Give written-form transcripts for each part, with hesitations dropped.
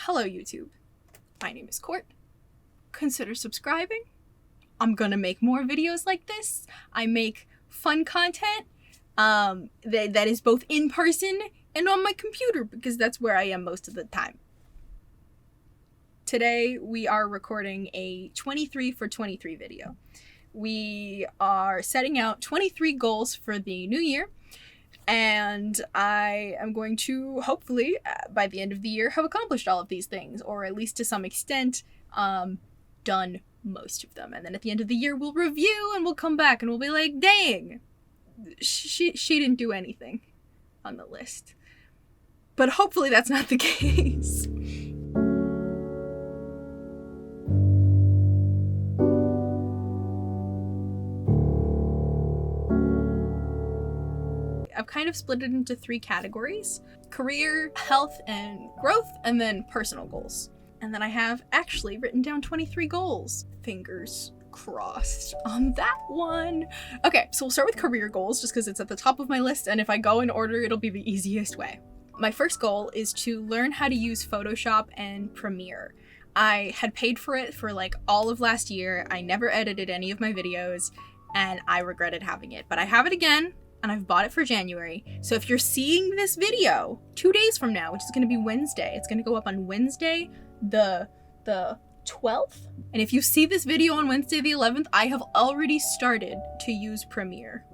Hello YouTube, my name is Court. Consider subscribing. I'm gonna make more videos like this. I make fun content that is both in person and on my computer because that's where I am most of the time. Today we are recording a 23 for 23 video. We are setting out 23 goals for the new year, and I am going to hopefully by the end of the year have accomplished all of these things, or at least to some extent done most of them. And then at the end of the year we'll review and we'll come back and we'll be like, dang, she didn't do anything on the list. But hopefully that's not the case. I've kind of split it into 3 categories: career, health and growth, and then personal goals. And then I have actually written down 23 goals. Fingers crossed on that one. Okay, so we'll start with career goals just because it's at the top of my list, and if I go in order, it'll be the easiest way. My first goal is to learn how to use Photoshop and Premiere. I had paid for it for like all of last year. I never edited any of my videos, and I regretted having it. But I have it again, and I've bought it for January. So if you're seeing this video 2 days from now, which is going to be Wednesday, it's going to go up on Wednesday the 12th. And if you see this video on Wednesday the 11th, I have already started to use Premiere.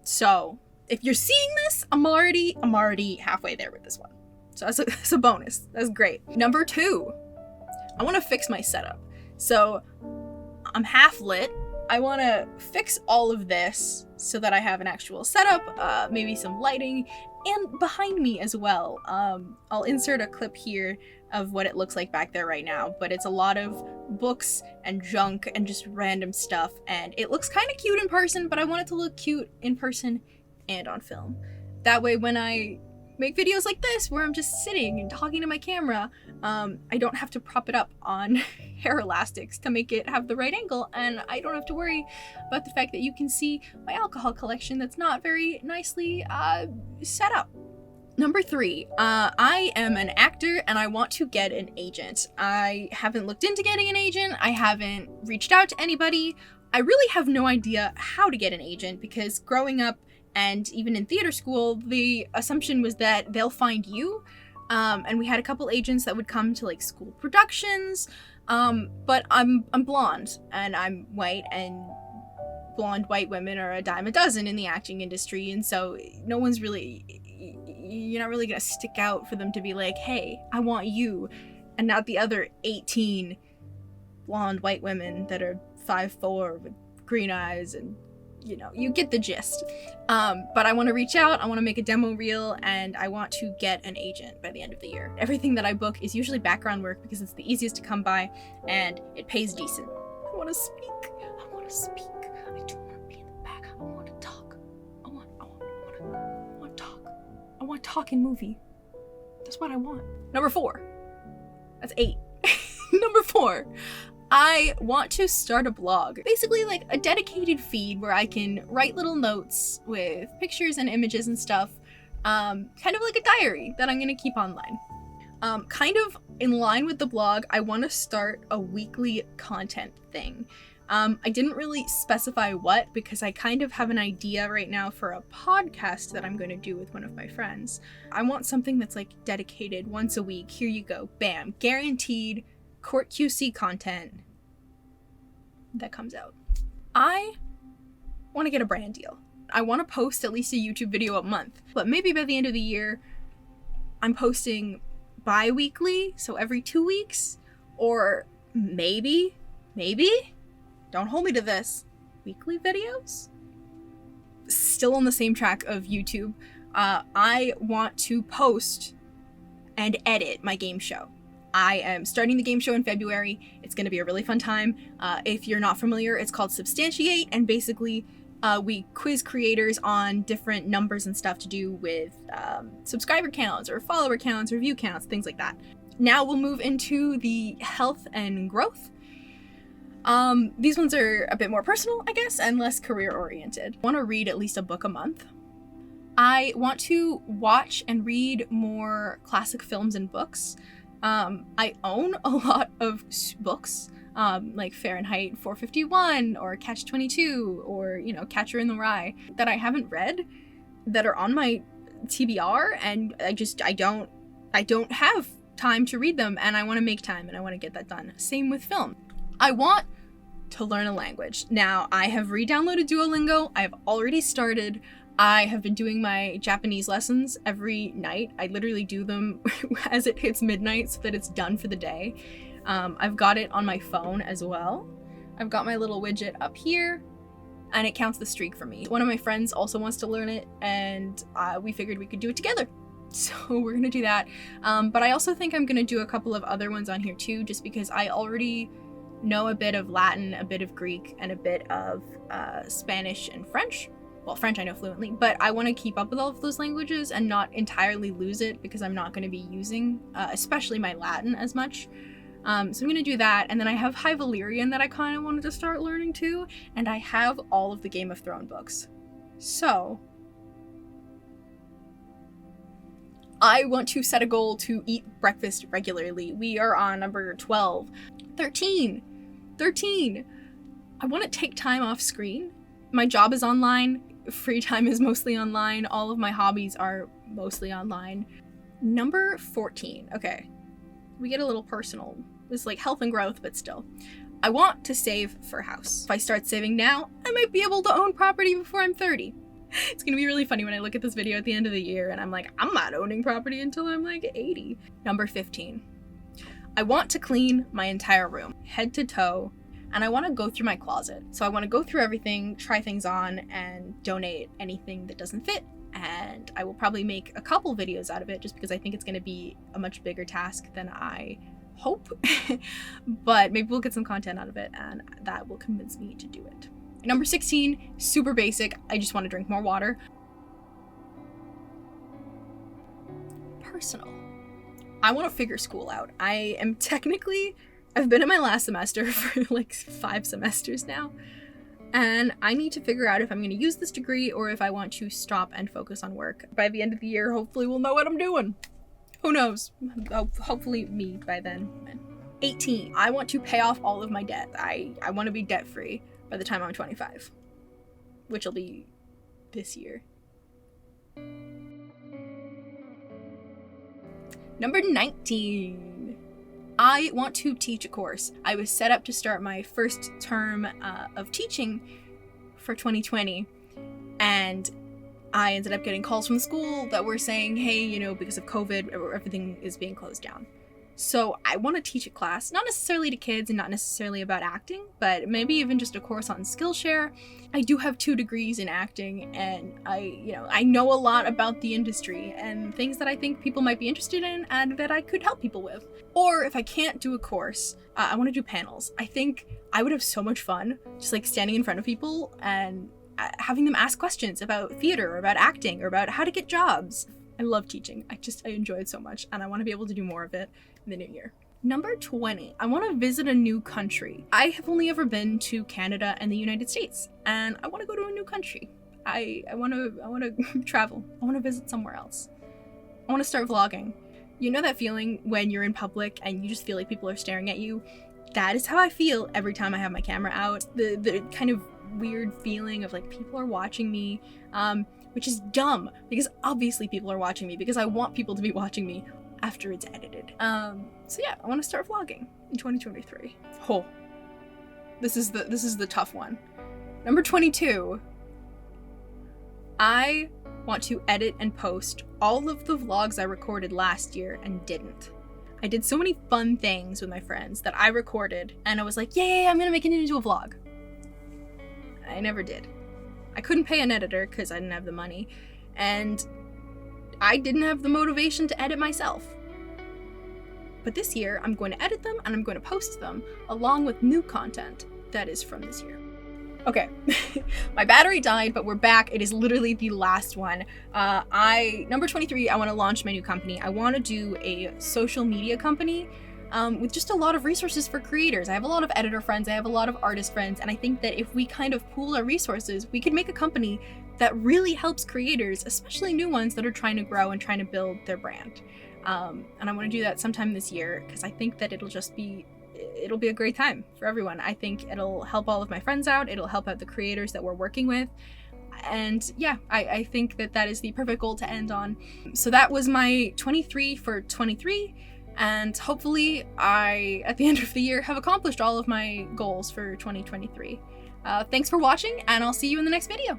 So if you're seeing this, I'm already halfway there with this one. So that's a bonus. That's great. Number 2, I want to fix my setup. So I'm half lit. I want to fix all of this so that I have an actual setup, maybe some lighting, and behind me as well. I'll insert a clip here of what it looks like back there right now, but it's a lot of books and junk and just random stuff, and it looks kind of cute in person, but I want it to look cute in person and on film. That way when I make videos like this where I'm just sitting and talking to my camera, I don't have to prop it up on hair elastics to make it have the right angle, and I don't have to worry about the fact that you can see my alcohol collection that's not very nicely set up. Number 3, I am an actor and I want to get an agent. I haven't looked into getting an agent. I haven't reached out to anybody. I really have no idea how to get an agent because growing up and even in theater school, the assumption was that they'll find you. And we had a couple agents that would come to like school productions. But I'm blonde and I'm white, and blonde white women are a dime a dozen in the acting industry. And so you're not really gonna stick out for them to be like, hey, I want you, and not the other 18 blonde white women that are 5'4" with green eyes, and you get the gist. But I want to reach out, I want to make a demo reel, and I want to get an agent by the end of the year. Everything that I book is usually background work because it's the easiest to come by and it pays decent. I want to speak. I don't want to be in the back. I want to talk. I want to talk. I want to talk in movie. That's what I want. Number 4. That's 8. Number 4. I want to start a blog. Basically like a dedicated feed where I can write little notes with pictures and images and stuff. Kind of like a diary that I'm gonna keep online. Kind of in line with the blog, I want to start a weekly content thing. I didn't really specify what because I kind of have an idea right now for a podcast that I'm going to do with one of my friends. I want something that's like dedicated once a week. Here you go. Bam. Guaranteed Court QC content that comes out. I want to get a brand deal. I want to post at least a YouTube video a month, but maybe by the end of the year I'm posting bi-weekly, so every 2 weeks, or maybe, don't hold me to this, weekly videos? Still on the same track of YouTube, I want to post and edit my game show. I am starting the game show in February. It's going to be a really fun time. If you're not familiar, it's called Substantiate, and basically we quiz creators on different numbers and stuff to do with subscriber counts or follower counts or view counts, things like that. Now we'll move into the health and growth. These ones are a bit more personal, I guess, and less career oriented. I want to read at least a book a month. I want to watch and read more classic films and books. I own a lot of books, like Fahrenheit 451 or Catch 22 or, you know, Catcher in the Rye that I haven't read, that are on my TBR, and I don't have time to read them, and I want to make time and I want to get that done. Same with film. I want to learn a language. Now, I have re-downloaded Duolingo. I've already started. I have been doing my Japanese lessons every night. I literally do them as it hits midnight so that it's done for the day. I've got it on my phone as well. I've got my little widget up here, and it counts the streak for me. One of my friends also wants to learn it, and we figured we could do it together. So we're gonna do that. But I also think I'm gonna do a couple of other ones on here too, just because I already know a bit of Latin, a bit of Greek, and a bit of Spanish and French. Well, French I know fluently, but I want to keep up with all of those languages and not entirely lose it, because I'm not going to be using, especially my Latin, as much. So I'm going to do that, and then I have High Valyrian that I kind of wanted to start learning too, and I have all of the Game of Thrones books. So I want to set a goal to eat breakfast regularly. We are on number 12. 13. I want to take time off screen. My job is online. Free time is mostly online. All of my hobbies are mostly online. Number 14. Okay. We get a little personal. It's like health and growth, but still. I want to save for a house. If I start saving now, I might be able to own property before I'm 30. It's gonna be really funny when I look at this video at the end of the year and I'm like, I'm not owning property until I'm like 80. Number 15. I want to clean my entire room, head to toe, and I want to go through my closet. So I want to go through everything, try things on, and donate anything that doesn't fit. And I will probably make a couple videos out of it just because I think it's going to be a much bigger task than I hope. But maybe we'll get some content out of it, and that will convince me to do it. Number 16, super basic. I just want to drink more water. Personal. I want to figure school out. I've been in my last semester for like 5 semesters now, and I need to figure out if I'm going to use this degree or if I want to stop and focus on work. By the end of the year, hopefully we'll know what I'm doing. Who knows? Hopefully me by then. 18. I want to pay off all of my debt. I want to be debt-free by the time I'm 25, which will be this year. Number 19. I want to teach a course. I was set up to start my first term of teaching for 2020, and I ended up getting calls from the school that were saying, hey, you know, because of COVID, everything is being closed down. So I want to teach a class, not necessarily to kids and not necessarily about acting, but maybe even just a course on Skillshare. I do have 2 degrees in acting, and I know a lot about the industry and things that I think people might be interested in and that I could help people with. Or if I can't do a course, I want to do panels. I think I would have so much fun just like standing in front of people and having them ask questions about theater or about acting or about how to get jobs. I love teaching. I enjoy it so much, and I want to be able to do more of it in the new year. Number 20. I want to visit a new country. I have only ever been to Canada and the United States, and I want to go to a new country. I want to travel. I want to visit somewhere else. I want to start vlogging. You know that feeling when you're in public and you just feel like people are staring at you? That is how I feel every time I have my camera out. The kind of weird feeling of like people are watching me, which is dumb because obviously people are watching me because I want people to be watching me after it's edited. So yeah, I want to start vlogging in 2023. Oh, this is the tough one. Number 22. I want to edit and post all of the vlogs I recorded last year and didn't. I did so many fun things with my friends that I recorded, and I was like, yay, I'm gonna make it into a vlog. I never did. I couldn't pay an editor because I didn't have the money, and I didn't have the motivation to edit myself. But this year, I'm going to edit them and I'm going to post them along with new content that is from this year. Okay, my battery died, but we're back. It is literally the last one. Number 23, I want to launch my new company. I want to do a social media company with just a lot of resources for creators. I have a lot of editor friends, I have a lot of artist friends, and I think that if we kind of pool our resources, we could make a company that really helps creators, especially new ones that are trying to grow and trying to build their brand. And I want to do that sometime this year because I think that it'll be a great time for everyone. I think it'll help all of my friends out. It'll help out the creators that we're working with. And yeah, I think that is the perfect goal to end on. So that was my 23 for 23. And hopefully I, at the end of the year, have accomplished all of my goals for 2023. Thanks for watching, and I'll see you in the next video.